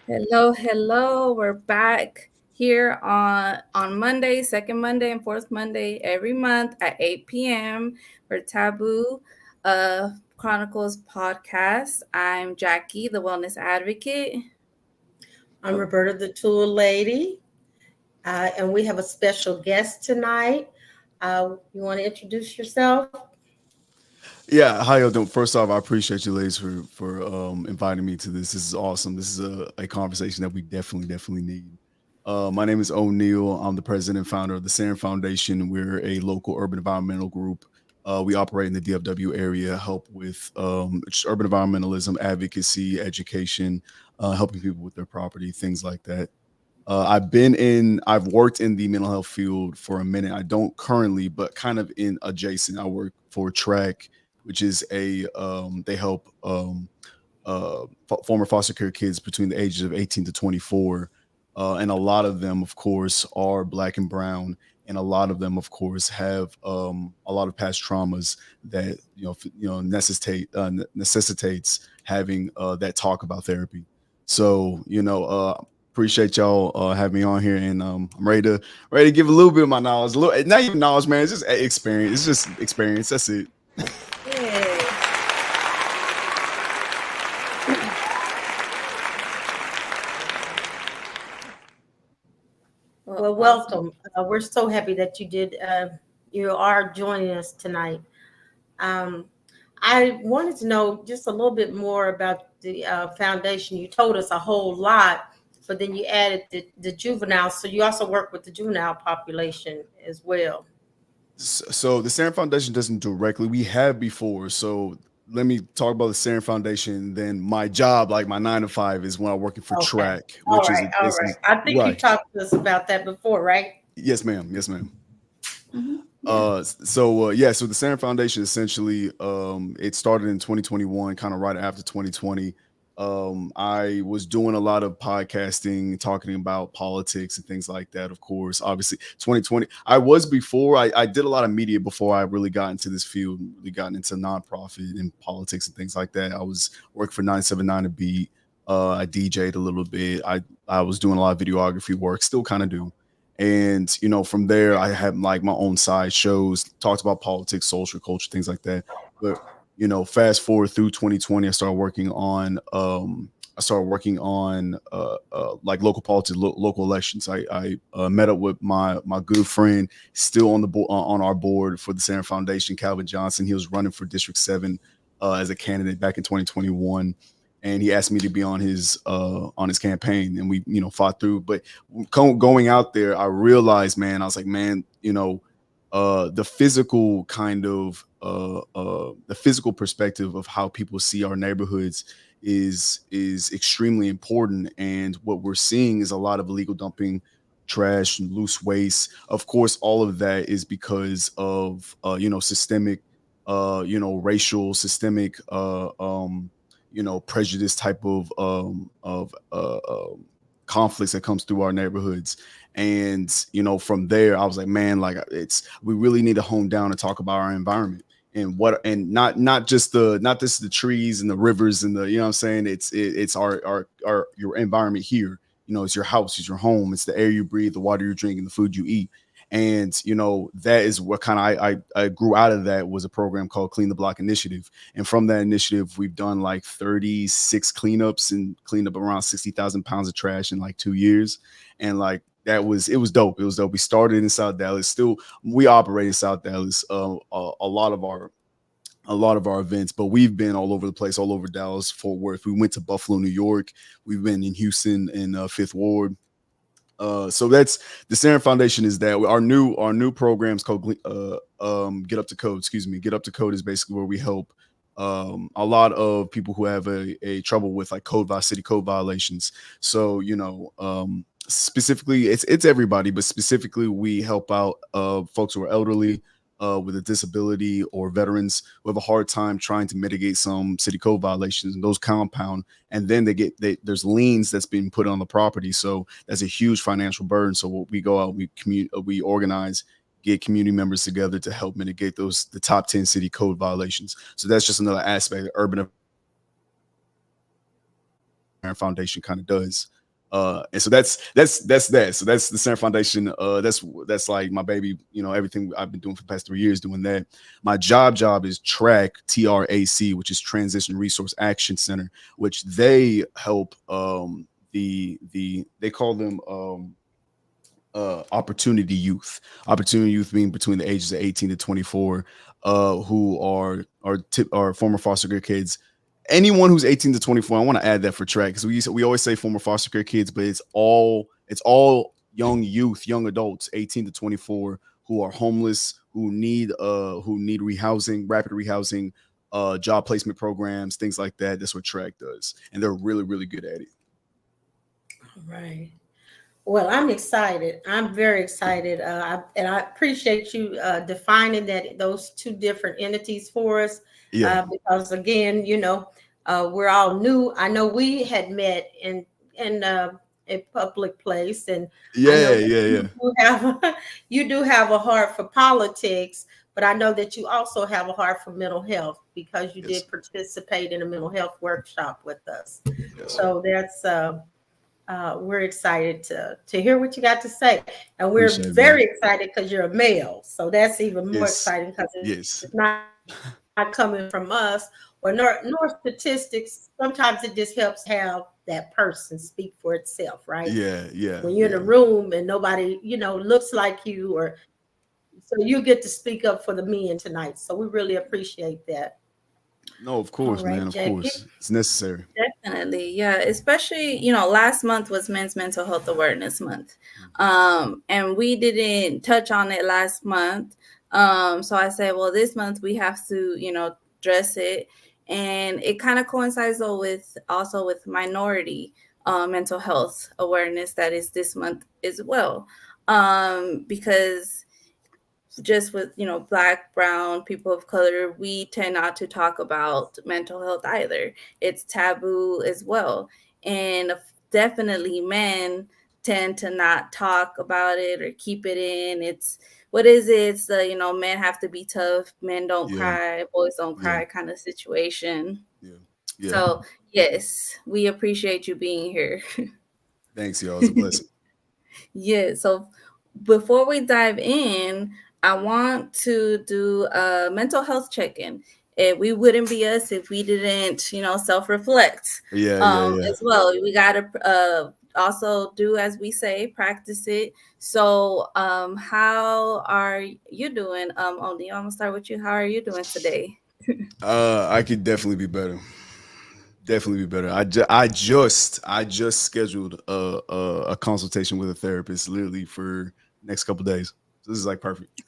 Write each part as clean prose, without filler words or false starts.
Hello, hello. We're back here on Monday, second Monday and fourth Monday every month at 8 p.m. for Taboo Chronicles Podcast. I'm Jackie, the wellness advocate. I'm Roberta, the tool lady, and we have a special guest tonight. You want to introduce yourself? Yeah, how y'all doing? First off, I appreciate you ladies for inviting me to this. This is awesome. This is a conversation that we definitely need. My name is O'Neill. I'm the president and founder of the Serun Foundation. We're a local urban environmental group. We operate in the DFW area, help with just urban environmentalism, advocacy, education, helping people with their property, things like that. I've worked in the mental health field for a minute. I don't currently, but kind of in adjacent. I work for Track, which is they help former foster care kids between the ages of 18 to 24. And a lot of them, of course, are black and brown. And a lot of them, of course, have a lot of past traumas that necessitates having that talk about therapy. So appreciate y'all having me on here, and I'm ready to give a little bit of my knowledge. A little, not even knowledge, man. It's just experience. It's just experience. That's it. Yeah. Well, welcome. We're so happy that you are joining us tonight. Um, I wanted to know just a little bit more about the foundation. You told us a whole lot, but then you added the juvenile. So you also work with the juvenile population as well. So the Sarin Foundation doesn't directly. We have before. So let me talk about the Sarin Foundation. Then my job, like my 9 to 5, is when I'm working for Okay. Track, All which is right. All right. I think you right. talked to us about that before, right? Yes, ma'am. Yes, ma'am. Yeah. So the Sarin Foundation essentially it started in 2021, kind of right after 2020. I was doing a lot of podcasting, talking about politics and things like that. Of course, obviously 2020. I did a lot of media before I really got into this field, really gotten into nonprofit and politics and things like that. I was working for 979 a beat. I DJ'd a little bit. I was doing a lot of videography work, still kind of do. And from there I had like my own side shows, talked about politics, social culture, things like that. But fast forward through 2020, I started working on like local politics, local elections. I met up with my good friend, still on the on our board for the Sarah Foundation, Calvin Johnson. He was running for District 7 as a candidate back in 2021, and he asked me to be on his campaign, and we fought through. But going out there, I realized, man, I was like, man, the physical kind of the physical perspective of how people see our neighborhoods is extremely important. And what we're seeing is a lot of illegal dumping, trash and loose waste. Of course, all of that is because of systemic racial, systemic prejudice type of conflicts that comes through our neighborhoods. And from there I was like, man, like we really need to hone down and talk about our environment, and not just the trees and the rivers and the, what I'm saying, it's our your environment here. It's your house, it's your home, it's the air you breathe, the water you drink, and the food you eat. And that is what kind of I grew out of. That was a program called Clean the Block Initiative, and from that initiative we've done like 36 cleanups and cleaned up around 60,000 pounds of trash in like 2 years. And like it was dope. It was dope. We started in South Dallas. Still, we operate in South Dallas. A lot of our events, but we've been all over the place, all over Dallas, Fort Worth. We went to Buffalo, New York. We've been in Houston in Fifth Ward. So that's the Sarin Foundation. Is that our new programs called Get Up to Code. Excuse me, Get Up to Code is basically where we help a lot of people who have a trouble with like city code violations. So specifically, it's everybody, but specifically we help out folks who are elderly, with a disability, or veterans who have a hard time trying to mitigate some city code violations, and those compound, and then there's liens that's being put on the property. So that's a huge financial burden. So what we go out, we organize, get community members together to help mitigate the top 10 city code violations. So that's just another aspect that Urban Foundation kind of does. And so that's that. So that's the Center Foundation. That's like my baby. You know, everything I've been doing for the past 3 years doing that. My job is TRAC, TRAC, which is Transition Resource Action Center, which they help they call them opportunity youth being between the ages of 18 to 24, who are former foster care kids. Anyone who's 18 to 24, I want to add that for track, because we always say former foster care kids, but it's all young youth, young adults 18 to 24 who are homeless, who need rehousing, rapid rehousing, job placement programs, things like that. That's what track does, and they're really, really good at it. All right. Well, I'm excited. I'm very excited, and I appreciate you defining those two different entities for us. Yeah. Because again, we're all new. I know we had met in a public place, and I know that you do have a heart for politics, but I know that you also have a heart for mental health, because you Yes. did participate in a mental health workshop with us. Yes. So that's. We're excited to hear what you got to say, and we're Appreciate it, very man. excited because you're a male. So that's even more Yes. exciting, because Yes. it's not coming from us or nor statistics. Sometimes it just helps have that person speak for itself, right? Yeah. Yeah. When you're in a room and nobody, looks like you, or so you get to speak up for the men tonight. So we really appreciate that. No, of All course, right, man. Of Jackie. course, it's necessary. Definitely. Yeah. Especially, last month was Men's Mental Health Awareness Month. And we didn't touch on it last month. So I said, well, this month we have to, address it. And it kind of coincides though with minority mental health awareness that is this month as well. Because just with Black, brown, people of color, we tend not to talk about mental health either. It's taboo as well, and definitely men tend to not talk about it or keep it in. It's what is it? It's the men have to be tough, men don't Yeah. cry, boys don't Yeah. cry kind of situation. Yeah. Yeah. So yes, we appreciate you being here. Thanks, y'all. It's a blessing. Yeah. So before we dive in, I want to do a mental health check-in. We wouldn't be us if we didn't, self-reflect Yeah. as well. We got to also do, as we say, practice it. So how are you doing? Oni, I'm going to start with you. How are you doing today? I could definitely be better. Definitely be better. I just scheduled a consultation with a therapist literally for next couple days. So this is like perfect.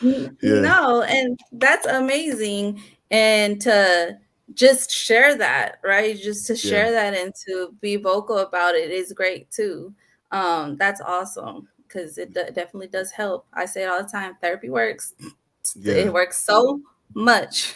Yeah. No, and that's amazing. And to just share that, right? Just to Yeah. share that and to be vocal about it is great too. That's awesome, because it definitely does help. I say it all the time, therapy works. Yeah. It works so much.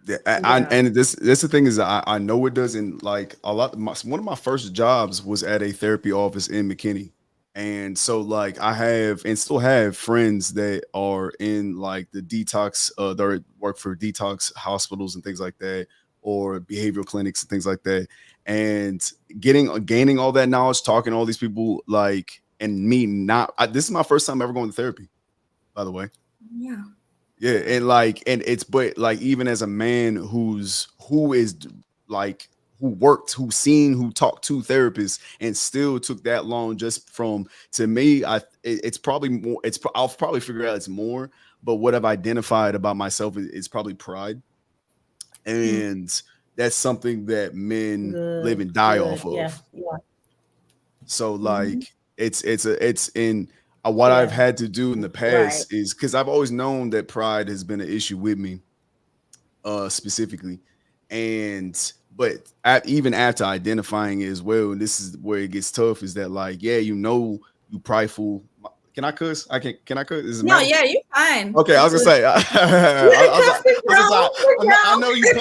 Yeah, Yeah. and this the thing is, I know it does. And like one of my first jobs was at a therapy office in McKinney, and so like I have and still have friends that are in like the detox, that work for detox hospitals and things like that, or behavioral clinics and things like that, and gaining all that knowledge, talking to all these people, like, and me this is my first time ever going to therapy, by the way. Yeah. Yeah, and it's, but like, even as a man who worked, who talked to therapists, and still took that long, just from, to me, it's probably more, I'll probably figure out it's more, but what I've identified about myself is probably pride, and that's something that men live and die off of. Yeah. So like it's in what I've had to do in the past is, because I've always known that pride has been an issue with me, specifically, but even after identifying it as well, and this is where it gets tough, is that like, yeah, you prideful. Can I cuss? Can I cuss? Is it No, matter? yeah, you're fine. Okay, I was gonna say, I know you.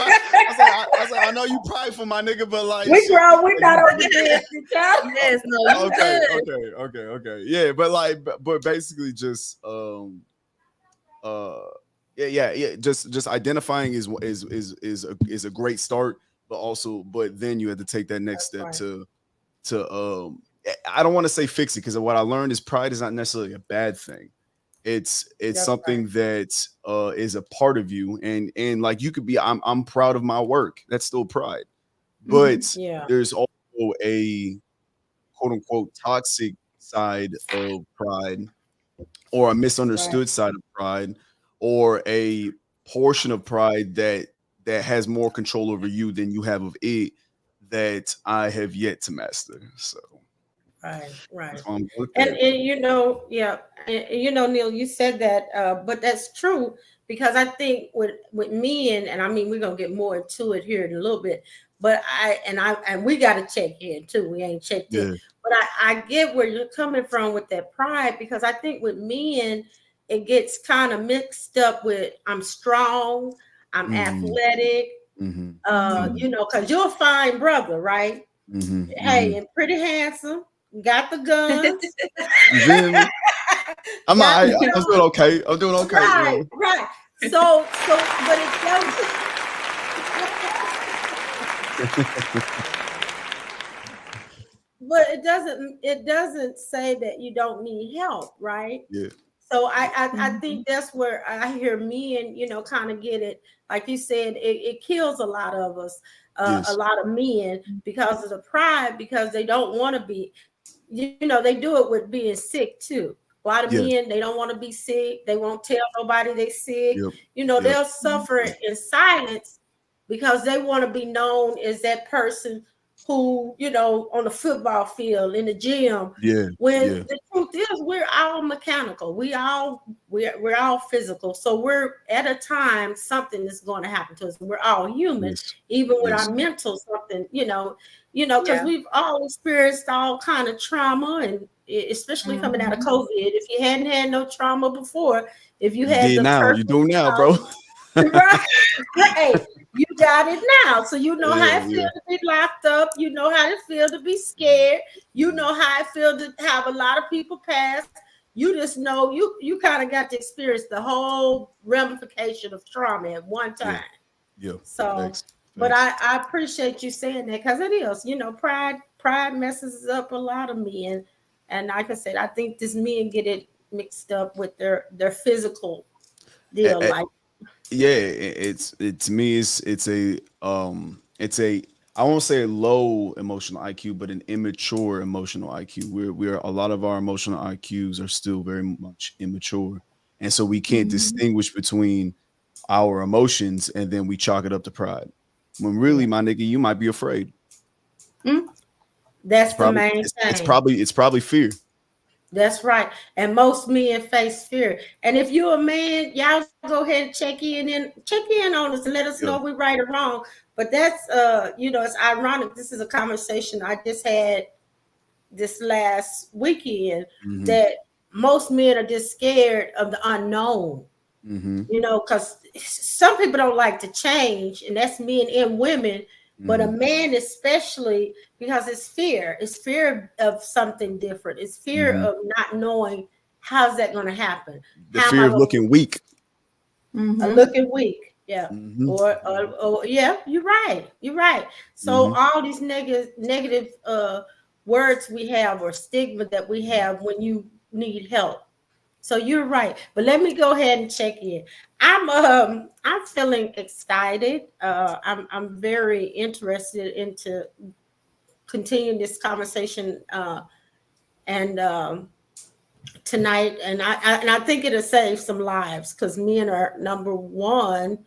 I know you prideful, my nigga, but like, we grown. We not over this. Yes, no, you Okay. Yeah, but basically just yeah. Just identifying is a great start, but then you have to take that next step to I don't want to say fix it, because what I learned is pride is not necessarily a bad thing. It's That's something right. that is a part of you, and like you could be, I'm proud of my work. That's still pride. But Yeah. there's also a quote unquote toxic side of pride, or a Right. misunderstood side of pride, or a portion of pride that has more control over you than you have of it, that I have yet to master. So Right. Right. that's why I'm work And, at. yeah, Neil, you said that, but that's true because I think with men, and I mean, we're gonna get more into it here in a little bit, but and we got to check in too. We ain't checked in, Yeah. but I get where you're coming from with that pride because I think with men, it gets kind of mixed up with I'm strong, I'm Hmm. athletic, Hmm. Mhm. Hmm. because you're a fine brother, right? Hmm. Hey, Hmm. and pretty handsome, got the guns. You feel me? I'm all Got right. the I'm doing gun. okay. I'm doing okay. You Right, know. right. So, but it doesn't. But it doesn't say that you don't need help, right? Yeah. So Yeah. I Mhm. think that's where I hear men, kind of get it. Like you said, it kills a lot of us, a Yes. lot of men because of the pride, because they don't want to be. They do it with being sick too. A lot of Yes. men, they don't want to be sick. They won't tell nobody they sick. Yep. Yep. They'll suffer in silence because they want to be known as that person who, on the football field, in the gym. Yeah. When Yeah. the truth is, we're all mechanical. We're all physical. So we're at a time something is going to happen to us. We're all human, Yes. even with our Yes. mental something. Because Yeah. we've all experienced all kind of trauma, and especially coming out of Mhm. COVID. If you hadn't had no trauma before, if you You had did the now. You perfect do now, bro. child, right? Hey, you got it now, so you know how Yeah. it Yeah. feels to be locked up. You know how it feels to be scared. You know how it feels to have a lot of people pass. You just know you kind of got to experience the whole ramification of trauma at one Yeah. time. Yeah. So, Thanks. but Thanks. I appreciate you saying that because it is, pride messes up a lot of men, and like I said, I think this men get it mixed up with their physical deal. Like, Yeah, it to me, it's a, I won't say a low emotional IQ, but an immature emotional IQ. We're a lot of our emotional IQs are still very much immature, and so we can't Mhm. distinguish between our emotions, and then we chalk it up to pride. When yeah, really, my nigga, you might be afraid. Mm. It's that's the probably main it's thing. probably it's probably fear. That's right. And most men face fear. And if you're a man, y'all go ahead and check in on us and let us know if Yeah. we're right or wrong. But that's it's ironic. This is a conversation I just had this last weekend Hmm. that most men are just scared of the unknown, Hmm. because some people don't like to change, and that's men and women, but a Hmm. man especially, because it's fear of something different, it's fear Hmm. of not knowing how's that going to happen, The how am fear I of going to looking weak. Mhm. looking weak, yeah, Hmm. or yeah, you're right. So Hmm. all these negative words we have, or stigma that we have when you need help. So you're right. But let me go ahead and check in. I'm feeling excited. I'm very interested into continuing this conversation, and tonight, and I think it'll save some lives because men are number one.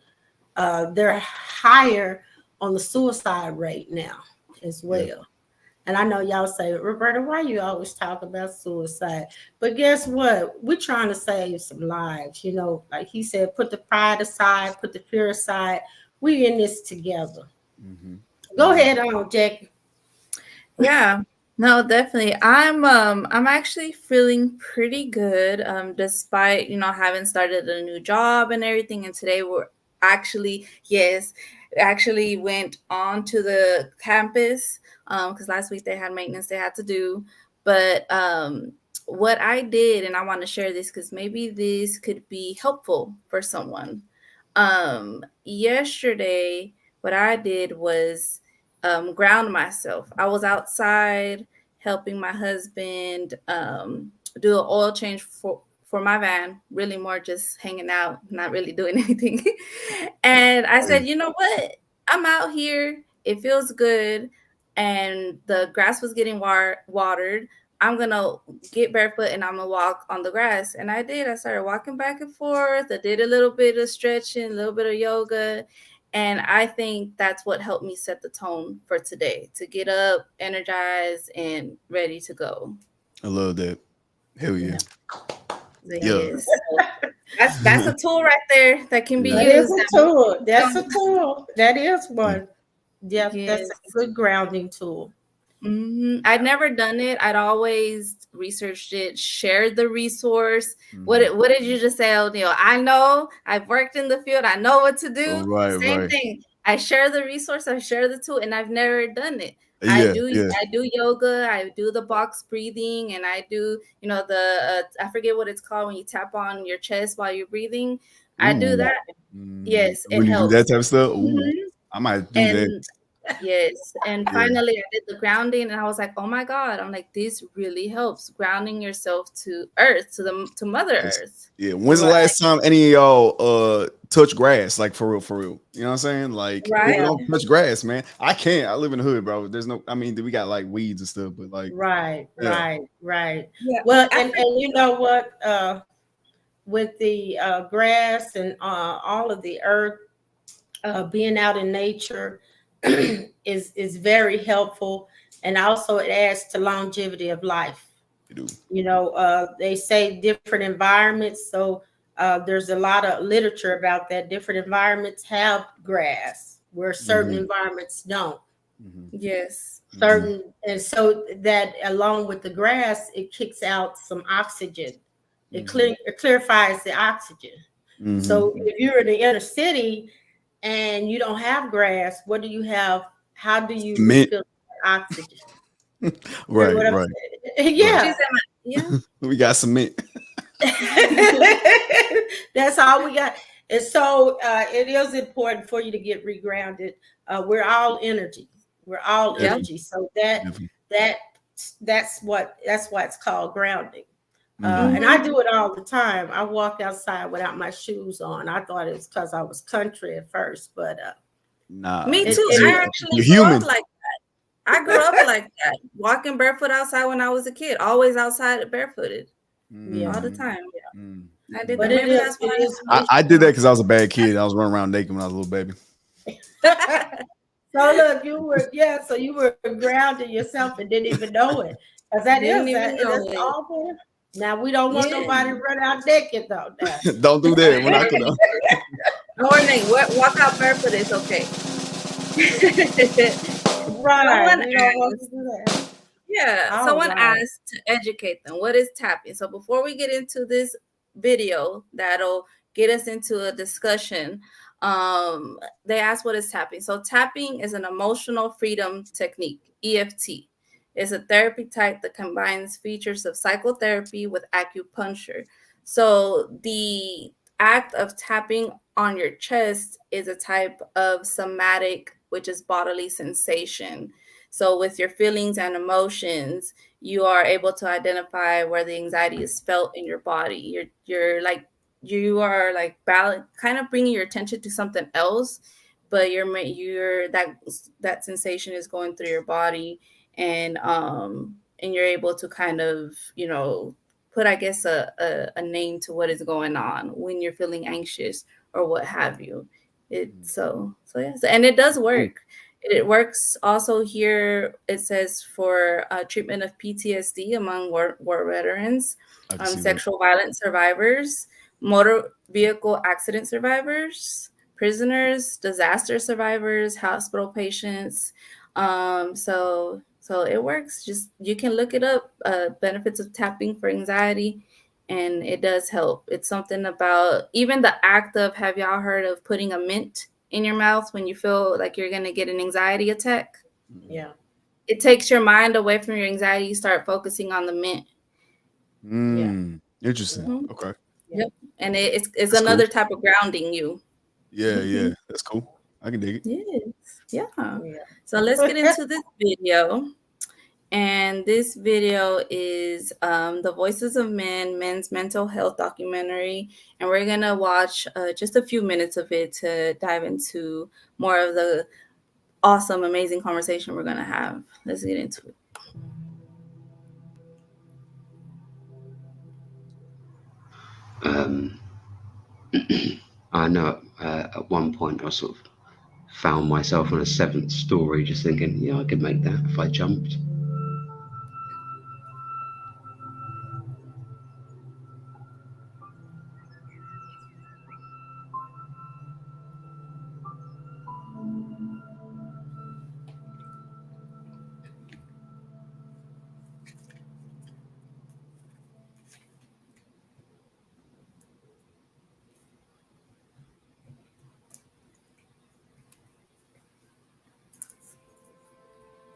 They're higher on the suicide rate now as Yeah. well. And I know y'all say, Roberta, why you always talk about suicide? But guess what? We're trying to save some lives. Like he said, put the pride aside, put the fear aside. We in this together. Hmm. Go Hmm. ahead on, Jackie. Yeah. No, definitely. I'm actually feeling pretty good despite, having started a new job and everything, and today we're actually, yes, actually went on to the campus cuz last week they had maintenance they had to do, but what I did, and I want to share this cuz maybe this could be helpful for someone. Yesterday what I did was ground myself. I was outside helping my husband do an oil change for my van, really more just hanging out, not really doing anything. And I said, you know what? I'm out here. It feels good. And the grass was getting watered. I'm going to get barefoot and I'm going to walk on the grass. And I did. I started walking back and forth. I did a little bit of stretching, a little bit of yoga. And I think that's what helped me set the tone for today, to get up, energized, and ready to go. I love that. Hell yeah. Yes. That's a tool right there that can be That used. is a tool. That's a tool. That is one. Yeah, Yes. that's a good grounding tool. I'd never done it. I'd always researched it, shared the resource. What did you just say, O'Neil? I know. I've worked in the field. I know what to do. Same thing. I share the resource. I share the tool, and I've never done it. I do yoga. I do the box breathing, and I do the I forget what it's called when you tap on your chest while you're breathing. I do that. Yes, it helps. Do that type of stuff. I might do that. Yes. And finally I did the grounding and I was like, oh my God. I'm like, this really helps, grounding yourself to earth, to Mother Earth. Yeah. When's the last time any of y'all touch grass? Like for real. You know what I'm saying? Like we don't touch grass, man. I can't. I live in the hood, bro. There's no, I mean, we got like weeds and stuff, but like right. Yeah. Well, and you know what? With the grass and all of the earth, being out in nature is very helpful, and also it adds to longevity of life. They say different environments, so there's a lot of literature about that. Different environments have grass where certain environments don't. Yes. And so that along with the grass, it kicks out some oxygen. It clarifies the oxygen. So if you're in the inner city and you don't have grass, what do you have? How do you refill oxygen? Right. Yeah. We got cement. That's all we got. And so it is important for you to get regrounded. We're all energy. We're all energy. So that's why it's called grounding. And I do it all the time. I walk outside without my shoes on. I thought it was because I was country at first, but nah. Me too. I actually grew up like that. I grew up like that, walking barefoot outside when I was a kid. Always outside barefooted, all the time. I did that. Maybe that's why I did that because I was a bad kid. I was running around naked when I was a little baby. So look, you were grounding yourself and didn't even know it. Because that's awful. Now we don't want nobody to run out naked though. Don't do that. We're not gonna. Morning, walk out barefoot. It's okay. Someone asked to educate them. What is tapping? So before we get into this video that'll get us into a discussion, they asked what is tapping. So tapping is an emotional freedom technique, EFT. It's a therapy type that combines features of psychotherapy with acupuncture. So the act of tapping on your chest is a type of somatic, which is bodily sensation. So with your feelings and emotions, you are able to identify where the anxiety is felt in your body. You are kind of bringing your attention to something else, but you're that sensation is going through your body. And you're able to kind of, put, I guess, a name to what is going on when you're feeling anxious or what have you. So yes, and it does work. It works also here. It says for treatment of PTSD among war veterans, sexual violence survivors, motor vehicle accident survivors, prisoners, disaster survivors, hospital patients. So it works. Just you can look it up, benefits of tapping for anxiety, and it does help. It's something about even the act of, have y'all heard of putting a mint in your mouth when you feel like you're going to get an anxiety attack? Yeah. It takes your mind away from your anxiety. You start focusing on the mint. Interesting. Okay. Yep. And it's another type of grounding you. Yeah. That's cool. I I can dig it. Yes. Yeah. Yeah. So let's get into this video. And this video is The Voices of Men, Men's Mental Health documentary. And we're going to watch just a few minutes of it to dive into more of the awesome, amazing conversation we're going to have. Let's get into it. I know at one point I sort of found myself on a 7th story just thinking, yeah, I could make that if I jumped.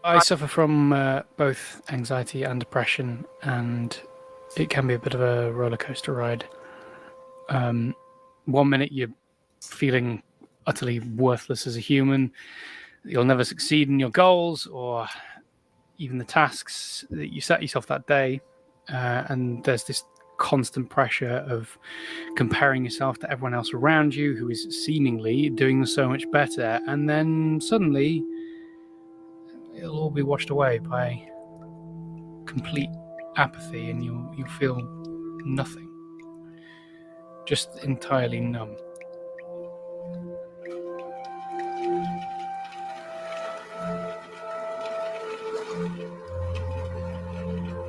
I suffer from both anxiety and depression, and it can be a bit of a roller coaster ride. 1 minute you're feeling utterly worthless as a human, you'll never succeed in your goals or even the tasks that you set yourself that day, and there's this constant pressure of comparing yourself to everyone else around you who is seemingly doing so much better, and then suddenly it'll all be washed away by complete apathy, and you'll feel nothing, just entirely numb.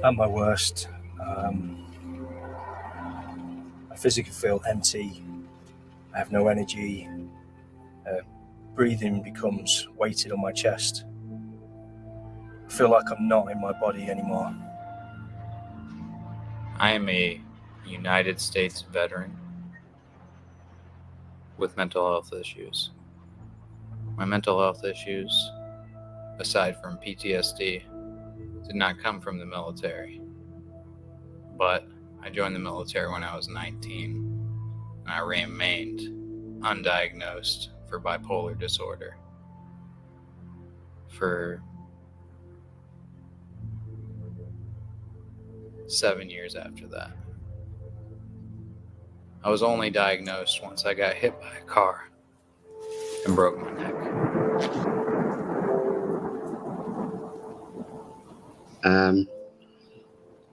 At my worst, I physically feel empty. I have no energy. Breathing becomes weighted on my chest. I feel like I'm not in my body anymore. I am a United States veteran with mental health issues. My mental health issues, aside from PTSD, did not come from the military. But I joined the military when I was 19, and I remained undiagnosed for bipolar disorder for 7 years after that. I was only diagnosed once I got hit by a car and broke my neck.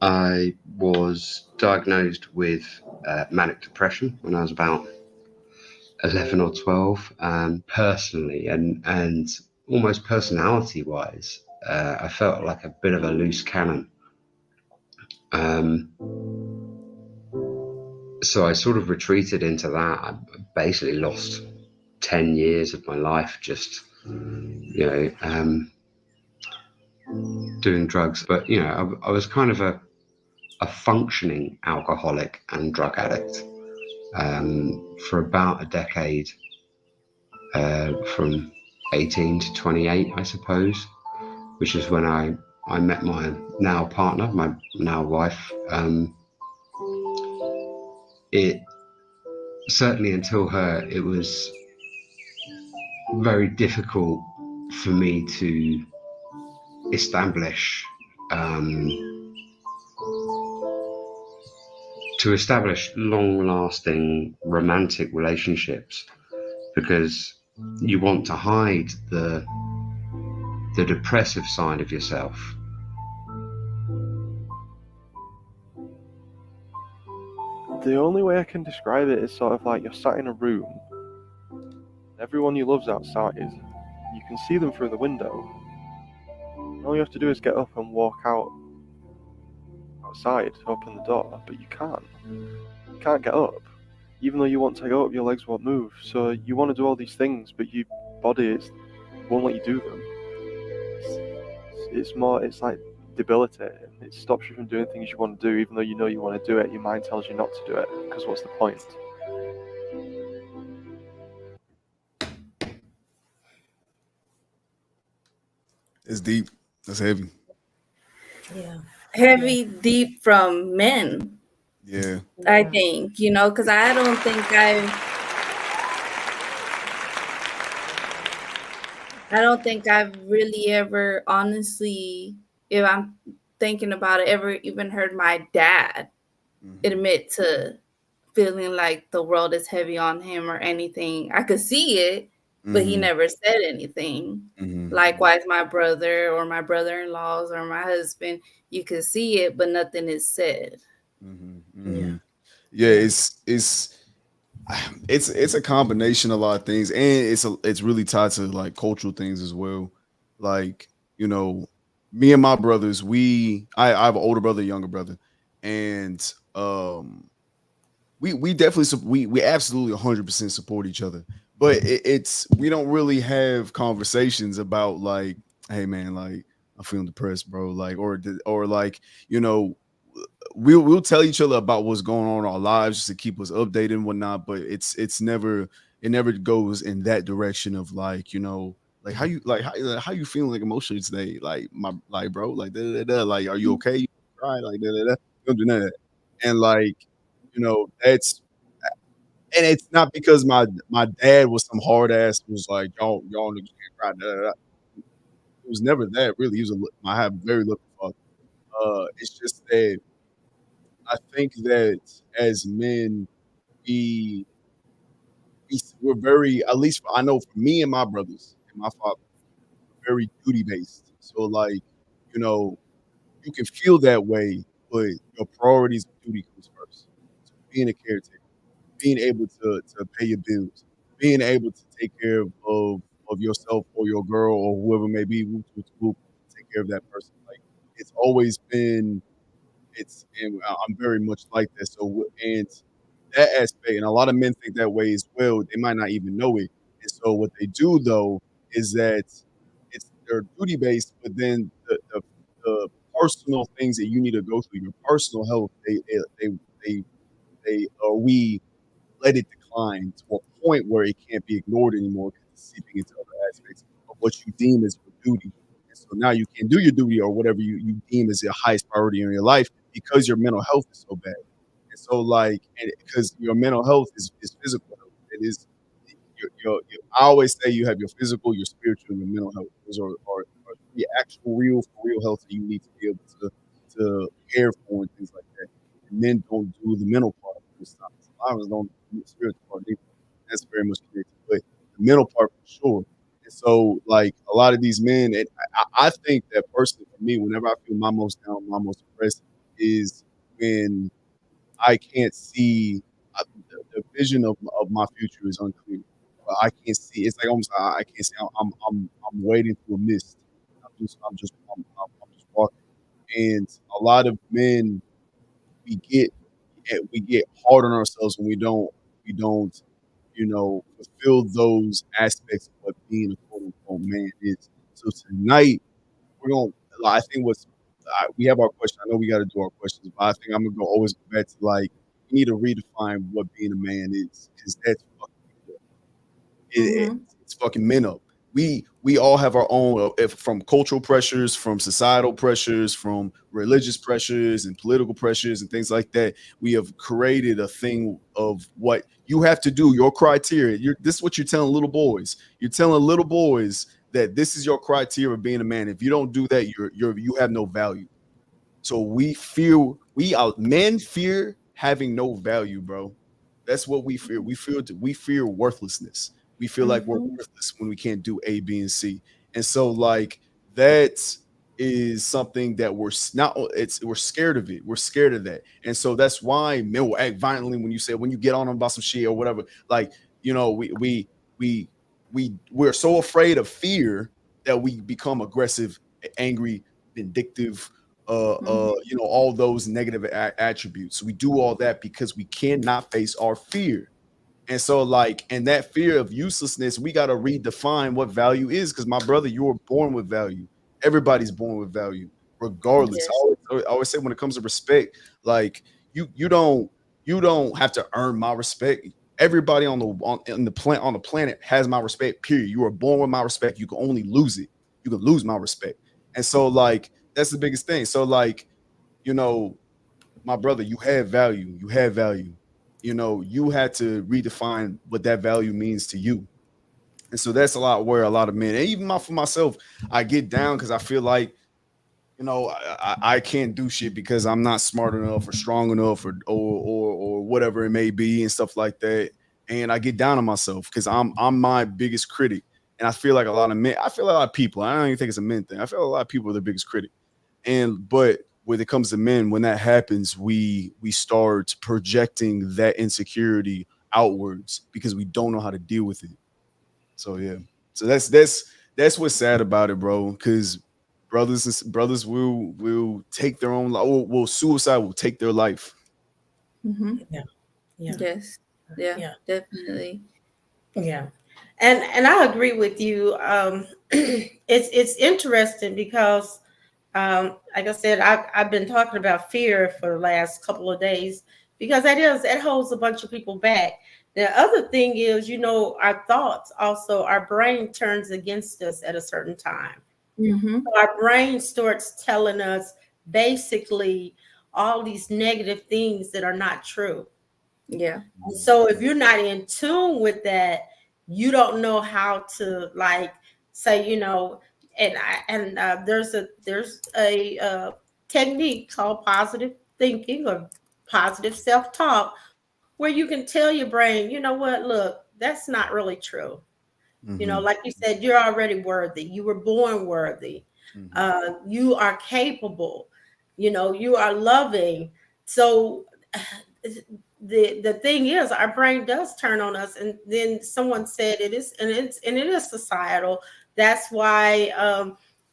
I was diagnosed with manic depression when I was about 11 or 12. Personally and almost personality wise, I felt like a bit of a loose cannon. So I sort of retreated into that. I basically lost 10 years of my life just, doing drugs. But, I was kind of a functioning alcoholic and drug addict for about a decade, from 18 to 28, I suppose, which is when I met my now partner, my now wife. It certainly, until her, it was very difficult for me to establish long-lasting romantic relationships, because you want to hide the depressive side of yourself. The only way I can describe it is sort of like you're sat in a room, everyone you love's outside, you can see them through the window. All you have to do is get up and walk outside, open the door, but you can't. You can't get up. Even though you want to go up, your legs won't move. So you want to do all these things, but your body won't let you do them. It's like debilitating. It stops you from doing things you want to do, even though you know you want to do it. Your mind tells you not to do it, because what's the point? It's deep. That's heavy. Yeah. Heavy, deep from men, Yeah. I think, because I don't think I don't think I've really ever, honestly, if I'm thinking about it, ever even heard my dad admit to feeling like the world is heavy on him or anything. I could see it, but he never said anything. Likewise, my brother or my brother-in-laws or my husband, you could see it, but nothing is said. Yeah. Yeah, it's a combination of a lot of things, and it's really tied to like cultural things as well. Like, you know, me and my brothers, I have an older brother, younger brother, and we definitely we absolutely 100% support each other, but it's we don't really have conversations about like, hey man, like I'm feeling depressed, bro, like or like, you know, we'll tell each other about what's going on in our lives just to keep us updated and whatnot, but it's never, it never goes in that direction of like, you know, like how you feeling like emotionally today, like my like bro, like da, da, da, da, like are you okay, you cry, like da, da, da. We don't do none of that. And like, you know, that's, and it's not because my dad was some hard ass who was like y'all niggas can't cry. Da, da, da. It was never that really. He was I have very little father. It's just that I think that as men, we we're very, at least I know for me and my brothers and my father, we're very duty based. So like, you know, you can feel that way, but your priorities of duty comes first. So being a caretaker, being able to pay your bills, being able to take care of yourself or your girl or whoever may be, whoop, whoop, whoop, take care of that person. Like it's always been, and I'm very much like that. So and that aspect, and a lot of men think that way as well. They might not even know it. And so what they do though is that it's they're duty based, but then the personal things that you need to go through, your personal health, they we let it decline to a point where it can't be ignored anymore because it's seeping into other aspects of what you deem as your duty. And so now you can't do your duty or whatever you deem as your highest priority in your life because your mental health is so bad. And so, like, and because your mental health is physical health, it is. I always say you have your physical, your spiritual, and your mental health. Those are the actual, real, for real health that you need to be able to care for and things like that. And men don't do the mental part of this stuff. A lot of us don't do the spiritual part either. That's very much connected, but the mental part for sure. And so, like a lot of these men, and I think that personally for me, whenever I feel my most down, my most depressed, is when I can't see the vision of my future is unclear. I can't see. It's like almost I can't see. I'm wading through a mist. I'm just walking. And a lot of men, we get we get hard on ourselves when we don't, you know, fulfill those aspects of what being a quote unquote man is. So tonight we're gonna. I think we have our question. I know we got to do our questions, but I think I'm gonna always go back to like we need to redefine what being a man is because that's fucking it's fucking men up. We all have our own if from cultural pressures, from societal pressures, from religious pressures and political pressures and things like that. We have created a thing of what you have to do, your criteria. This is what you're telling little boys. You're telling little boys that this is your criteria of being a man. If you don't do that, you have no value. So men fear having no value, bro. That's what we fear. We fear worthlessness. We feel like we're worthless when we can't do A, B, and C. And so like that is something that we're scared of it. We're scared of that. And so that's why men will act violently when you get on them about some shit or whatever. Like, you know, we're so afraid of fear that we become aggressive, angry, vindictive, you know, all those negative attributes. We do all that because we cannot face our fear. And so, like, and that fear of uselessness, we got to redefine what value is. Because my brother, you were born with value. Everybody's born with value, regardless. Yes. I always say when it comes to respect, like you don't have to earn my respect. Everybody on the planet has my respect. Period. You were born with my respect. You can only lose it. You can lose my respect. And so, like, that's the biggest thing. So, like, you know, my brother, you have value. You have value. You know, you had to redefine what that value means to you. And so that's a lot where a lot of men, and even for myself, I get down because I feel like, I can't do shit because I'm not smart enough or strong enough or whatever it may be and stuff like that. And I get down on myself because I'm my biggest critic. And I feel like a lot of men, I feel like a lot of people, I don't even think it's a men thing. I feel like a lot of people are the biggest critic. But when it comes to men, when that happens, we start projecting that insecurity outwards because we don't know how to deal with it. So yeah. So that's what's sad about it, bro. Because brothers will take their own life. Will suicide will take their life. Mm-hmm. Yeah. Yeah. Yes. Yeah. Yeah. Definitely. Yeah. And I agree with you. It's interesting because like I said, I've been talking about fear for the last couple of days because that holds a bunch of people back. The other thing is, our thoughts also, our brain turns against us at a certain time. Mm-hmm. So our brain starts telling us basically all these negative things that are not true. Yeah. So if you're not in tune with that, you don't know how to say, there's a technique called positive thinking or positive self-talk where you can tell your brain, you know what, look, that's not really true. Mm-hmm. Like you said, you're already worthy. You were born worthy. You are capable. You are loving. So the thing is, our brain does turn on us. And then someone said it is, and it is societal. That's why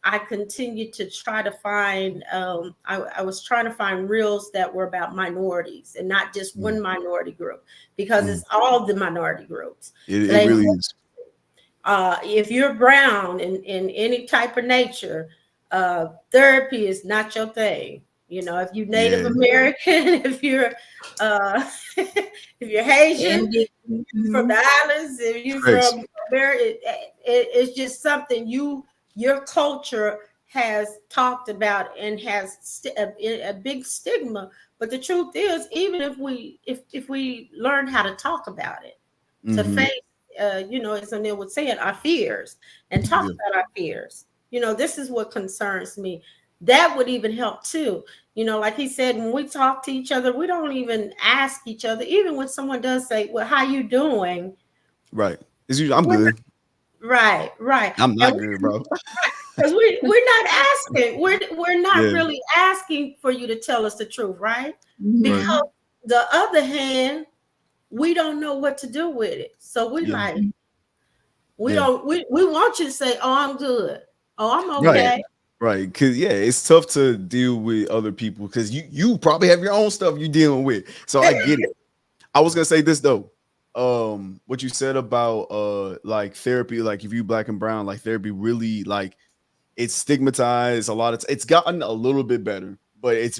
I continue to try to find. I was trying to find reels that were about minorities and not just one minority group, because it's all the minority groups. It Like, really is. if you're brown in any type of nature, therapy is not your thing. If you're Native American, if you're if you're Haitian, from the islands, if you're from America, it's just something your culture has talked about and has a big stigma. But the truth is, even if we learn how to talk about it, to face, as Anil would say it, our fears, and talk about our fears. This is what concerns me. That would even help too. Like he said, when we talk to each other, we don't even ask each other. Even when someone does say, "Well, how you doing?" Right. It's usually, I'm good. Right. I'm not good, bro. Because we're not asking. We're not really asking for you to tell us the truth, right? Because the other hand, we don't know what to do with it. So we don't. We want you to say, "Oh, I'm good. Oh, I'm okay." Right. Cause it's tough to deal with other people because you probably have your own stuff you're dealing with. So I get it. I was gonna say this though. What you said about like therapy, like if you black and brown, like therapy really, like, it's stigmatized a lot. It's gotten a little bit better, but it's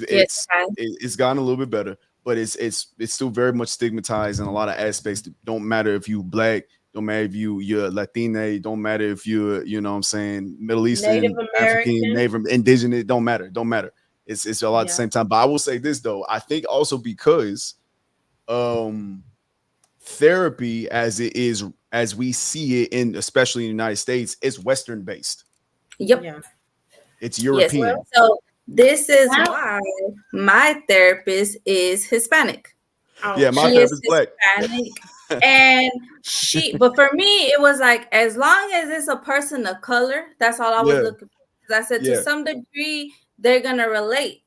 gotten a little bit better, but it's still very much stigmatized in a lot of aspects. Don't matter if you black, don't matter if you're Latina, don't matter if you're, what I'm saying, Middle Eastern, Native African, American, Native, indigenous, don't matter. It's a lot at the same time. But I will say this though, I think also because therapy as it is, as we see it in, especially in the United States, it's Western based. Yep. Yeah. It's European. Yes. So this is why my therapist is Hispanic. Yeah, my therapist is black. Hispanic. And but for me, it was like, as long as it's a person of color, that's all I was looking for. Because I said, to some degree, they're gonna relate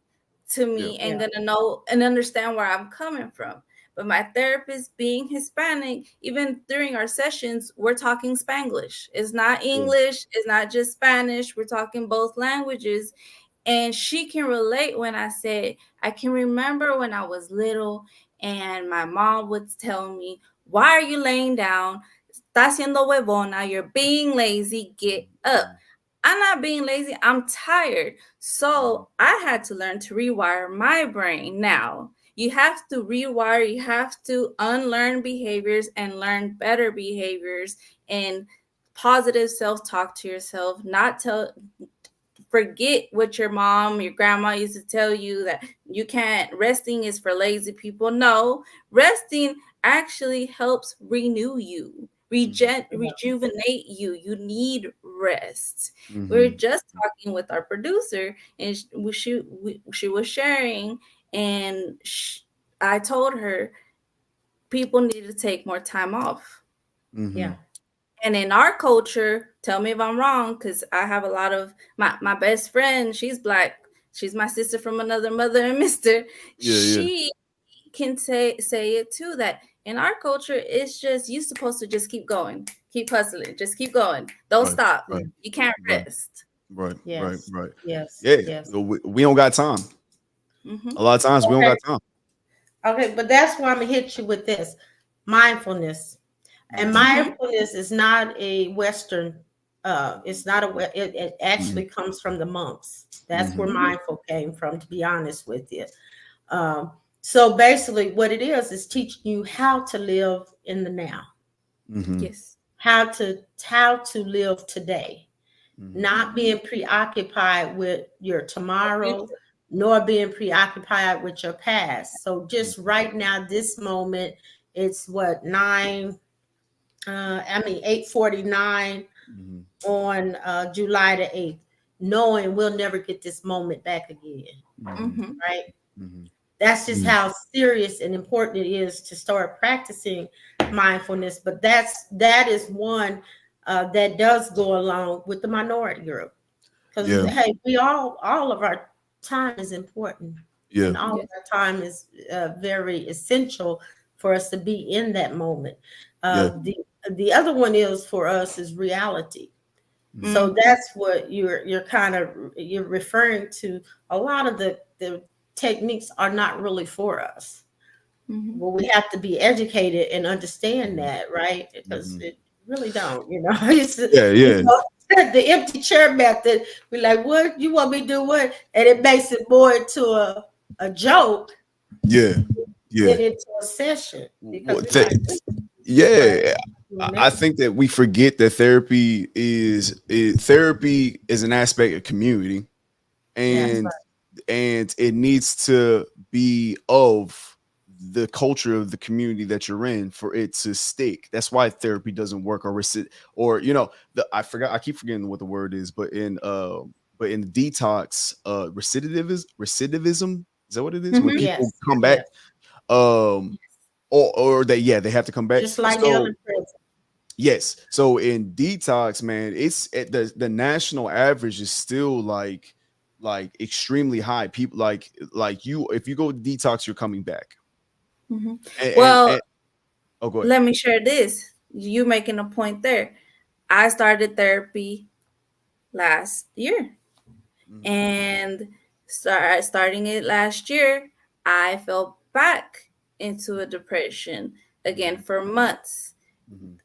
to me and gonna know and understand where I'm coming from. But my therapist being Hispanic, even during our sessions, we're talking Spanglish. It's not English. It's not just Spanish. We're talking both languages. And she can relate when I said, I can remember when I was little and my mom would tell me, why are you laying down? Está haciendo huevona. You're being lazy. Get up. I'm not being lazy. I'm tired. So I had to learn to rewire my brain. Now, you have to rewire. You have to unlearn behaviors and learn better behaviors and positive self-talk to yourself. Forget what your mom, your grandma used to tell you, that you can't, resting is for lazy people. No, resting actually helps renew you. rejuvenate you. You need rest. We were just talking with our producer, and she was sharing, and I told her people need to take more time off. Yeah. And in our culture, tell me if I'm wrong, because I have a lot of my best friend, she's Black. She's my sister from another mother and mister. She can say it too, that in our culture, it's just you're supposed to just keep going, keep hustling, just keep going. Don't stop. You can't rest. Right. Yes. Yes. Yeah. Yes. We don't got time. A lot of times we don't got time. Okay, but that's why I'm gonna hit you with this mindfulness. And mindfulness is not a Western. It's not it actually comes from the monks. That's where mindful came from, to be honest with you. So basically, what it is teaching you how to live in the now. Yes. How to live today, not being preoccupied with your tomorrow, nor being preoccupied with your past. So just right now, this moment, it's what 8:49 on July the 8th, knowing we'll never get this moment back again. Right? That's just how serious and important it is to start practicing mindfulness. But that is one that does go along with the minority group. Because hey, we all of our time is important. And all of our time is very essential for us to be in that moment. The other one is for us is reality. So that's what you're referring to. A lot of the techniques are not really for us. Well, we have to be educated and understand that, right? Because it really don't, It's, the empty chair method. We're like, what you want me to do? What? And it makes it more into a joke. Than into a session. I think that we forget that therapy is an aspect of community, and it needs to be of the culture of the community that you're in for it to stick. That's why therapy doesn't work, I keep forgetting what the word is, but in detox, recidivism, is that what it is? When people come back, or they have to come back, just like in prison. Yes. So in detox, man, it's at the national average is still like extremely high. People like you, if you go detox, you're coming back. Go ahead. Let me share this. You making a point there. I started therapy last year, and starting it last year, I fell back into a depression again for months.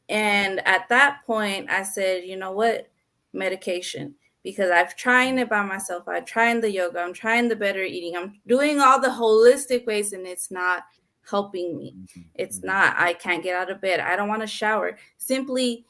And at that point, I said, you know what? Medication. Because I've tried it by myself. I'm trying the yoga. I'm trying the better eating. I'm doing all the holistic ways, and it's not helping me. It's not. I can't get out of bed. I don't want to shower. Simply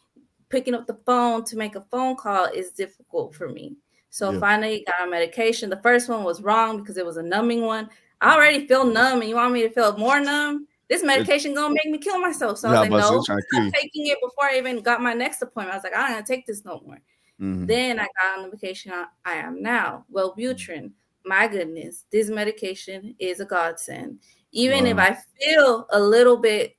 picking up the phone to make a phone call is difficult for me. So finally got on medication. The first one was wrong because it was a numbing one. I already feel numb, and you want me to feel more numb? This medication gonna make me kill myself. So I was like, no, I'm taking it before I even got my next appointment. I was like, I'm not gonna take this no more. Then I got on the medication I am now. Wellbutrin. My goodness, this medication is a godsend. Even if I feel a little bit,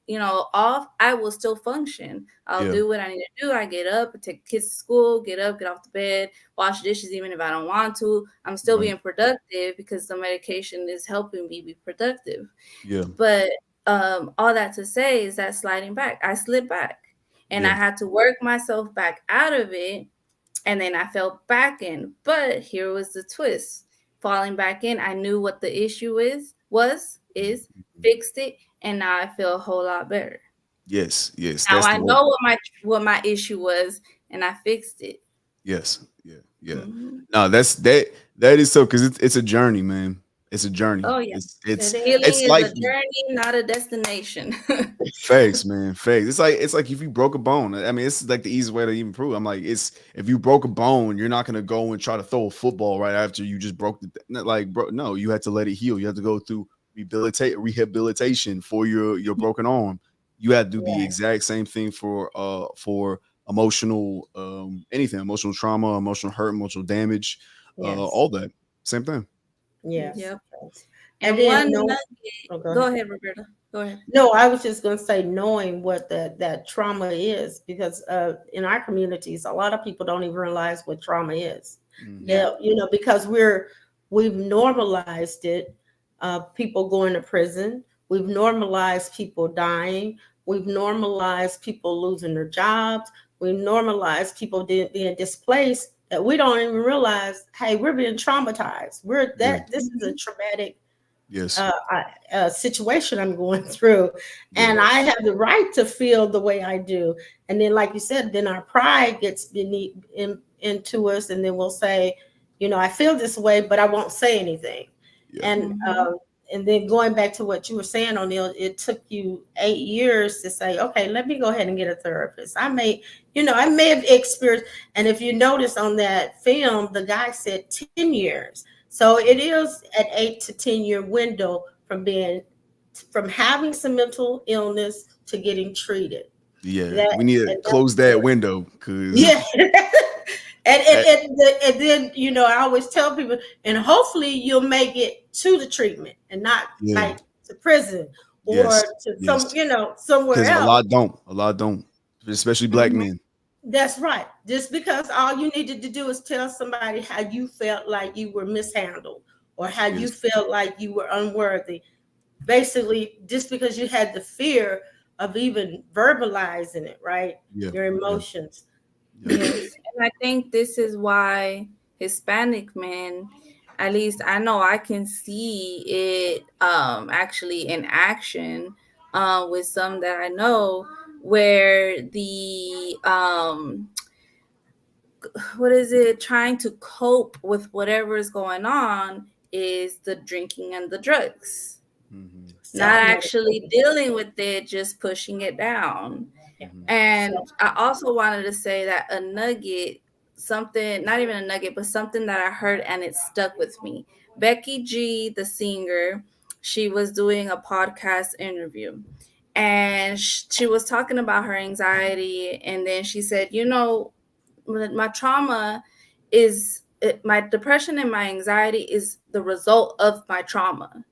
off, I will still function. I'll do what I need to do. I get up, take kids to school, get off the bed, wash dishes, even if I don't want to. I'm still being productive because the medication is helping me be productive. But all that to say is that sliding back, I slid back, and I had to work myself back out of it. And then I fell back in. But here was the twist. Falling back in, I knew what the issue is, fixed it, and now I feel a whole lot better. Yes. Now I know what my issue was, and I fixed it. Yes. Yeah. No, that is so, because it's a journey, man. It's a journey. Oh yeah, it's healing it's is like a journey, not a destination. Facts, man. Facts. It's like if you broke a bone. I mean, it's like the easiest way to even prove. I'm like, if you broke a bone, you're not gonna go and try to throw a football right after you just broke no, you had to let it heal. You have to go through rehabilitation for your broken arm. You have to do the exact same thing for emotional anything, emotional trauma, emotional hurt, emotional damage, all that. Same thing. Yes. Yep. And And then one no, nugget. go Go ahead. ahead, Roberta. Go ahead. No, I was just going to say knowing what that trauma is, because in our communities, a lot of people don't even realize what trauma is. Yeah. You know, because we've normalized it. People going to prison. We've normalized people dying. We've normalized people losing their jobs. We've normalized people being displaced, that we don't even realize, hey, we're being traumatized. This is a traumatic Yes. situation I'm going through, and I have the right to feel the way I do. And then, like you said, then our pride gets into us, and then we'll say, you know, I feel this way, but I won't say anything. Yeah. And then going back to what you were saying, O'Neill, it took you 8 years to say, okay, let me go ahead and get a therapist. I may have experienced, and if you notice on that film, the guy said 10 years. So it is an 8 to 10 year window from having some mental illness to getting treated. Yeah, we need to close that window, because and then, you know, I always tell people, and hopefully you'll make it to the treatment and not like to prison or to somewhere because else. a lot don't, especially Black men. That's right. Just because all you needed to do is tell somebody how you felt like you were mishandled or how you felt like you were unworthy. Basically, just because you had the fear of even verbalizing it, right? Your emotions. Yes. And I think this is why Hispanic men, at least I know I can see it actually in action with some that I know, where the what is it, trying to cope with whatever is going on is the drinking and the drugs. Not actually dealing with it, just pushing it down. And I also wanted to say that a nugget, something, not even a nugget, but something that I heard and it stuck with me. Becky G, the singer, she was doing a podcast interview, and she was talking about her anxiety. And then she said, you know, my trauma my depression and my anxiety is the result of my trauma.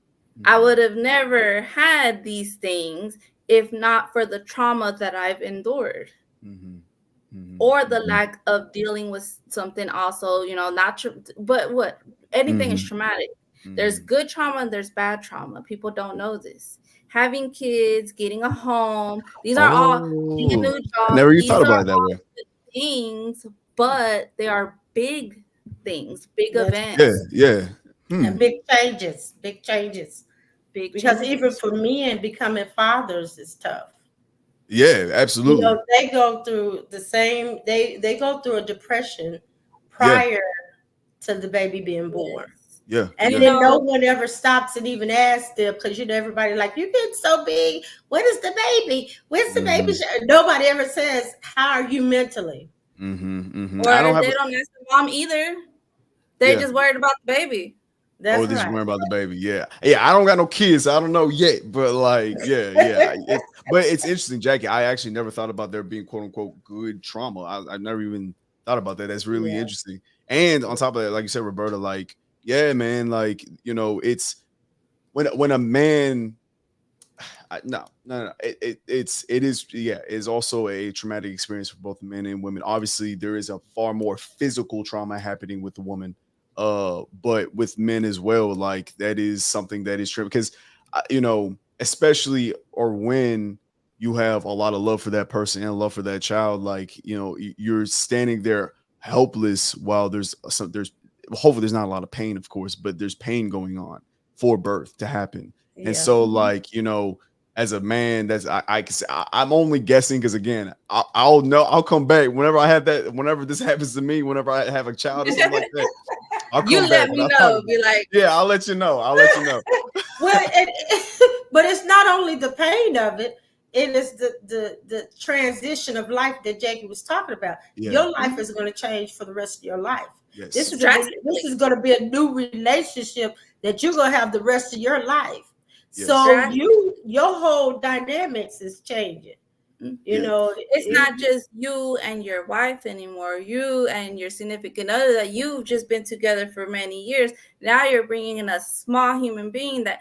I would have never had these things if not for the trauma that I've endured. Or the lack of dealing with something also, you know, but anything is traumatic. There's good trauma and there's bad trauma. People don't know this. Having kids, getting a home, these are all getting a new job. Never even thought about it that way. Things, but they are big things, big events. And big changes. Because even for men, becoming fathers is tough. Yeah, absolutely. You know, they go through the same, they go through a depression prior to the baby being born. And then no one ever stops and even asks them, because, you know, everybody like, you're getting so big. When is the baby? When's the baby? Nobody ever says, how are you mentally? Or they don't ask the mom either. They just worried about the baby. That's just worried about the baby. Yeah. I don't got no kids, so I don't know yet. But like, but it's interesting, Jackie. I actually never thought about there being quote unquote good trauma. I never even thought about that. That's really interesting. And on top of that, like you said, Roberta, like, yeah, man, like, you know, it's when a man, it is also a traumatic experience for both men and women. Obviously, there is a far more physical trauma happening with the woman, but with men as well. Like, that is something that is true, because you know, especially or when you have a lot of love for that person and love for that child, like, you know, you're standing there helpless while there's hopefully there's not a lot of pain, of course, but there's pain going on for birth to happen. And so, like, you know, as a man, I'm only guessing, because again, I'll come back whenever this happens to me, whenever I have a child or something like that. I'll come back. Let me know. Be like, I'll let you know. Well, but it's not only the pain of it. It is the transition of life that Jackie was talking about. Your life is going to change for the rest of your life. This is going to be a new relationship that you're going to have the rest of your life. Yes. So Right. your whole dynamics is changing. You Yeah. know, It's not just you and your wife anymore, you and your significant other that you've just been together for many years. Now you're bringing in a small human being that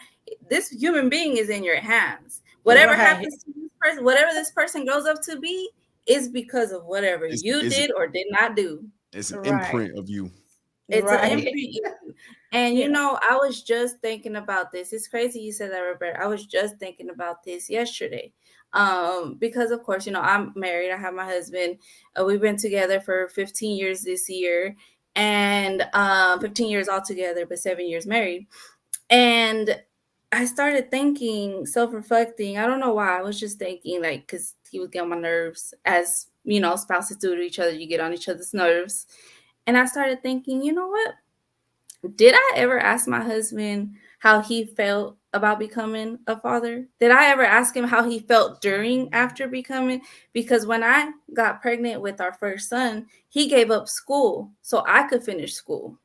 this human being is in your hands. Whatever right, happens to this person, whatever this person grows up to be, is because of whatever It's you is did or did not do. it's an right, imprint of you. It's an right. imprint. And Yeah. I was just thinking about this. It's crazy you said that, Roberta. I was just thinking about this yesterday. Because of course, I'm married. I have my husband. We've been together for 15 years this year, and 15 years altogether, but 7 years married. And I started thinking, self-reflecting. I don't know why. I was just thinking, like, because he would get on my nerves, as spouses do to each other. You get on each other's nerves. And I started thinking, you know what? Did I ever ask my husband how he felt about becoming a father? Did I ever ask him how he felt after becoming? Because when I got pregnant with our first son, he gave up school so I could finish school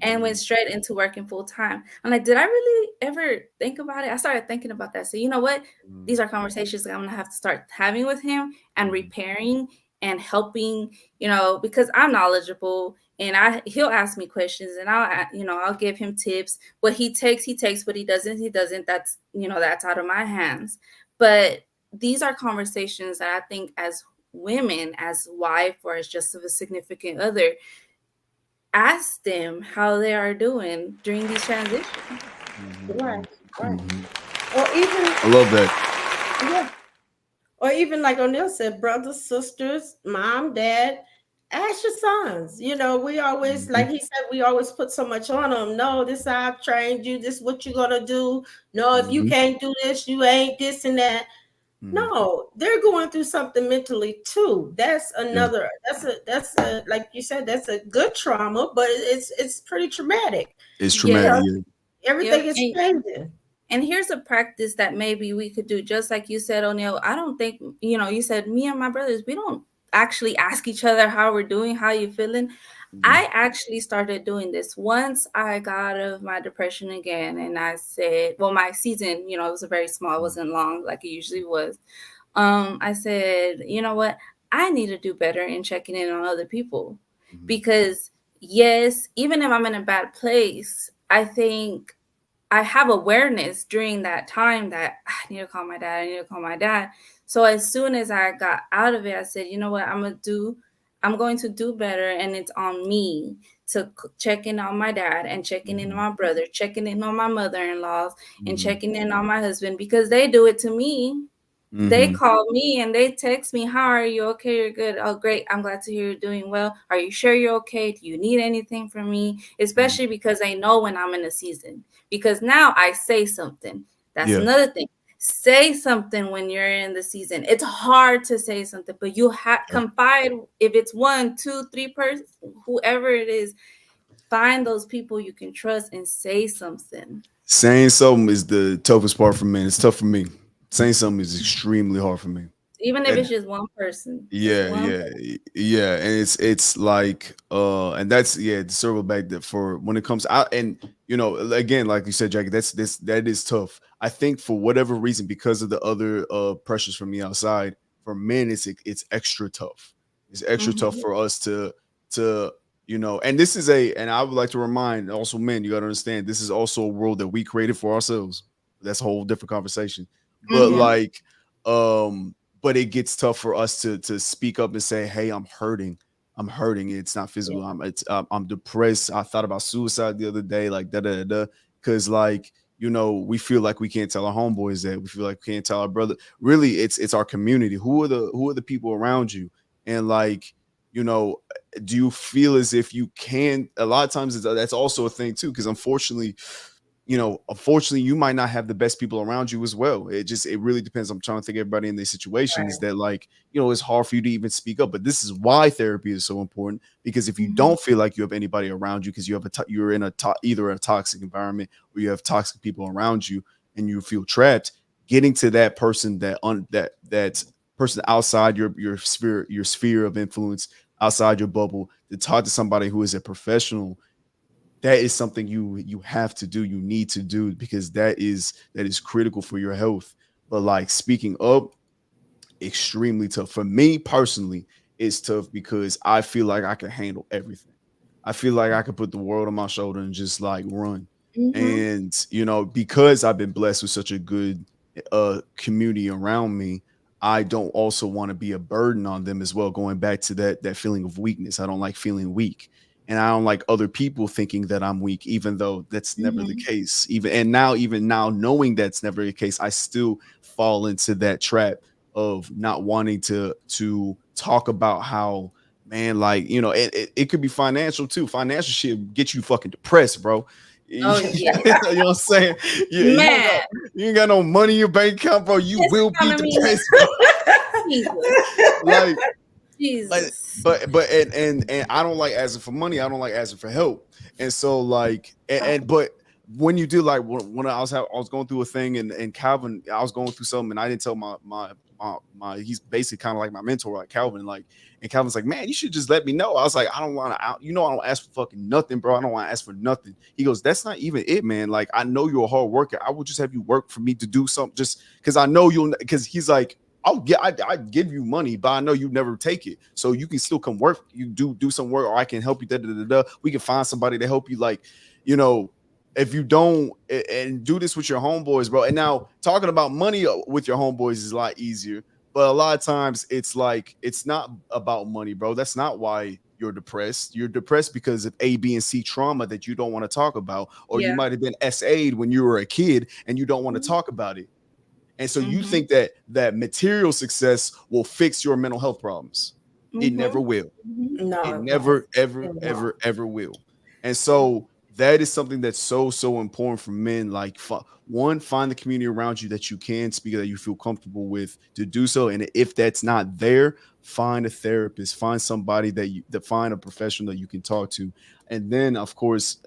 and went straight into working full time. I'm like, did I really ever think about it? I started thinking about that. So you know what? These are conversations that I'm gonna have to start having with him and repairing and helping, because I'm knowledgeable and he'll ask me questions and I'll give him tips. What he takes, what he doesn't, he doesn't. That's out of my hands. But these are conversations that I think as women, as wife or as just a significant other, ask them how they are doing during these transitions. Right, right. Mm-hmm. Or even, I love that. yeah. Or even like O'Neill said, brothers, sisters, mom, dad, ask your sons. We always, like he said, we always put so much on them. No, this is how I've trained you. This is what you're gonna do. No, if you can't do this, you ain't this and that. No, they're going through something mentally too. That's another. That's a like you said. That's a good trauma, but it's pretty traumatic. It's traumatic. Because everything is changing. And here's a practice that maybe we could do, just like you said, O'Neill. I don't think, you said me and my brothers, we don't actually ask each other how we're doing, how you feeling. I actually started doing this once I got out of my depression again. And I said, well, my season, it was a very small, it wasn't long like it usually was. I said, you know what? I need to do better in checking in on other people because yes, even if I'm in a bad place, I think I have awareness during that time that I need to call my dad. I need to call my dad. So as soon as I got out of it, I said, you know what, I'm going to do better. And it's on me to check in on my dad and checking in on my brother, checking in on my mother-in-laws and checking in on my husband because they do it to me. They call me and they text me, how are you? Okay, you're good. Oh, great. I'm glad to hear you're doing well. Are you sure you're okay? Do you need anything from me? Especially because they know when I'm in a season. Because now I say something. That's another thing. Say something when you're in the season. It's hard to say something, but you confide. If it's 1, 2, 3 person, whoever it is, find those people you can trust and say something. Saying something is the toughest part for men. It's tough for me. Saying something is extremely hard for me. Even if it's just one person. Yeah. And it's like and that's to circle back that for when it comes out and again, like you said, Jackie, that is tough. I think for whatever reason, because of the other pressures from the outside, for men it's extra tough. It's extra tough for us to and this is and I would like to remind also men, you got to understand this is also a world that we created for ourselves. That's a whole different conversation. But but it gets tough for us to speak up and say, hey, I'm hurting. It's not physical. I'm depressed. I thought about suicide the other day, like because we feel like we can't tell our homeboys that. We feel like we can't tell our brother. Really, it's our community. Who are the people around you? And do you feel as if you can? A lot of times that's also a thing too, because unfortunately you might not have the best people around you as well. It really depends. I'm trying to think everybody in these situations that it's hard for you to even speak up. But this is why therapy is so important, because if you don't feel like you have anybody around you, because you're in either a toxic environment or you have toxic people around you and you feel trapped, getting to that person that person outside your sphere of influence, outside your bubble, to talk to somebody who is a professional, that is something you have to do, you need to do, because that is critical for your health. But like, speaking up, extremely tough for me personally. It's tough because I feel like I can handle everything. I feel like I could put the world on my shoulder and just like run. Mm-hmm. And because I've been blessed with such a good community around me, I don't also want to be a burden on them as well. Going back to that feeling of weakness, I don't like feeling weak, and I don't like other people thinking that I'm weak, even though that's never the Mm-hmm. case. Even now, knowing that's never the case, I still fall into that trap of not wanting to talk about how, man, like, it could be financial too. Financial shit get you fucking depressed, bro. You Oh yes, know what I'm saying? man. You ain't got no money in your bank account, bro. You This will be economy, depressed, bro. Jesus, Like, Jesus. but I don't like asking for money. I don't like asking for help. And so like, but when you do, like, when I was going through a thing, and Calvin, I was going through something, and I didn't tell my he's basically kind of like my mentor, like Calvin, like, and Calvin's like, man, you should just let me know. I was like, I don't want to I don't ask for fucking nothing, bro. I don't want to ask for nothing. He goes, that's not even it, man. Like, I know you're a hard worker. I will just have you work for me to do something, just because I know because he's like, oh yeah, I give you money, but I know you never take it, so you can still come work. You do some work, or I can help you. We can find somebody to help you. Like, if you don't, and do this with your homeboys, bro. And now talking about money with your homeboys is a lot easier, but a lot of times it's like, it's not about money, bro. That's not why you're depressed. You're depressed because of A, B, and C trauma that you don't want to talk about, or you Yeah. might have been SA'd when you were a kid and you don't want to talk about it. And so you Mm-hmm. think that material success will fix your mental health problems. It never will. Mm-hmm. No, It it never, won't. ever, It won't. ever will. And so that is something that's so important for men. Like, one, find the community around you that you can speak, that you feel comfortable with to do so. And if that's not there, find a therapist, find somebody find a professional that you can talk to. And then, of course,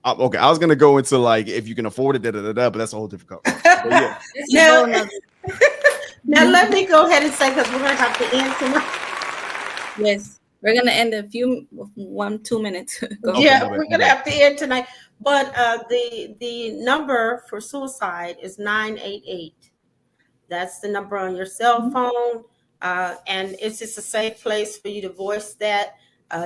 okay, I was gonna go into like, if you can afford it, but that's a whole different conversation. But yeah, It's a Now, whole nother. now let me go ahead and say, because we're going to have to end tonight. Yes, we're gonna end in 2 minutes. Go. Okay, Yeah, my bad, we're my gonna bad. have to end tonight. But the number for suicide is 988. That's the number on your cell phone, and it's just a safe place for you to voice that.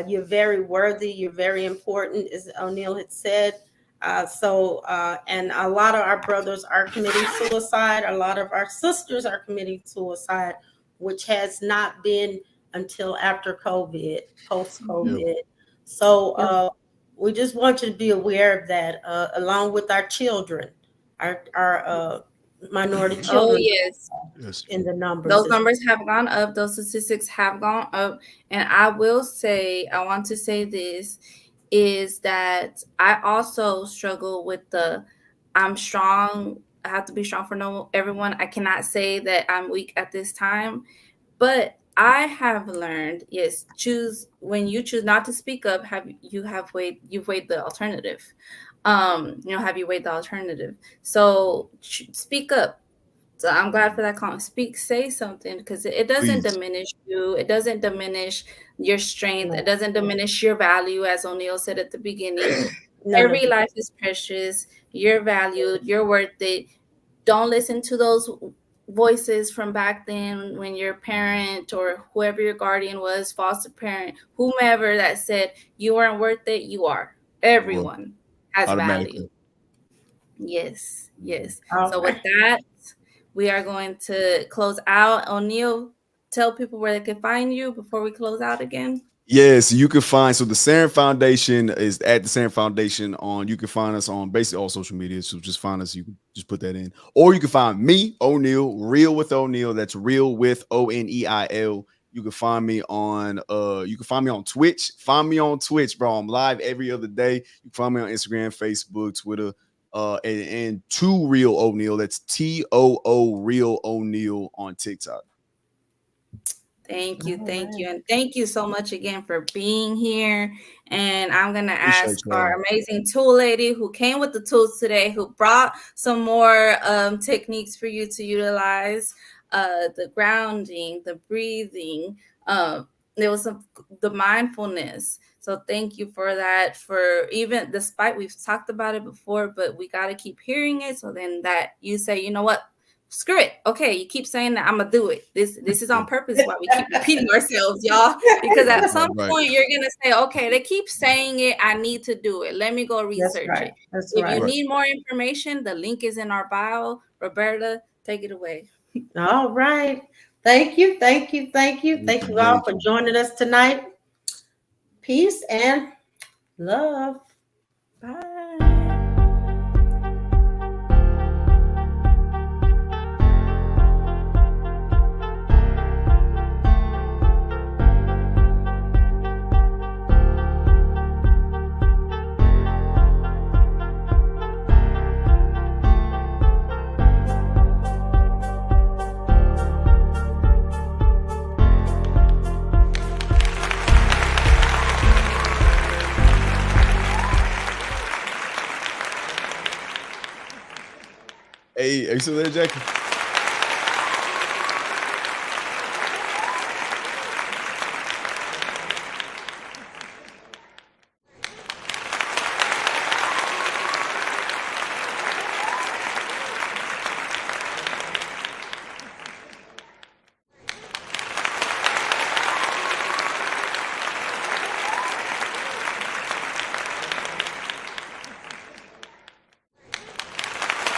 You're very worthy. You're very important, as O'Neill had said. And a lot of our brothers are committing suicide. A lot of our sisters are committing suicide, which has not been until after COVID, post-COVID. So we just want you to be aware of that, along with our children, our minority Oh children yes, Yes. in the numbers. those numbers have gone up. Those statistics have gone up. And I want to say this, is that I also struggle with I'm strong. I have to be strong for everyone. I cannot say that I'm weak at this time. But I have learned, yes, when you choose not to speak up, you've weighed the alternative. Have you weighed the alternative? So speak up. So I'm glad for that comment. Say something, because it doesn't Please. diminish you. It doesn't diminish your strength. No. It doesn't diminish your value, as O'Neill said at the beginning. No, Every life is precious. You're valued. You're worth it. Don't listen to those voices from back then when your parent or whoever your guardian was, foster parent, whomever, that said you weren't worth it. You are. Everyone has Automatically. value. Yes. Okay. So with that, we are going to close out. O'Neill, tell people where they can find you before we close out again. Yes, you can find, so the Serun Foundation is at the Serun Foundation you can find us on basically all social media. So just find us, you can just put that in. Or you can find me, O'Neill, Real with O'Neill. That's Real with Oneil. You can find me on Twitch. Find me on Twitch, bro. I'm live every other day. You can find me on Instagram, Facebook, Twitter, and To Real O'Neill. That's TOO Real O'Neill on TikTok. Thank you. And thank you so much again for being here. And I'm going to Appreciate ask y'all. our amazing tool lady who came with the tools today, who brought some more techniques for you to utilize, the grounding, the breathing, there was the mindfulness. So thank you for that. For even despite we've talked about it before, but we got to keep hearing it. So then that you say, you know what? Screw it. Okay, you keep saying that I'm gonna do it. This is on purpose why we keep repeating ourselves, y'all. Because at some point you're gonna say, okay, they keep saying it. I need to do it. Let me go research it. That's if right. you need more information, the link is in our bio. Roberta, take it away. All right. Thank you. Thank you all for joining us tonight. Peace and love. Bye. Hey, are you still there, Jackie?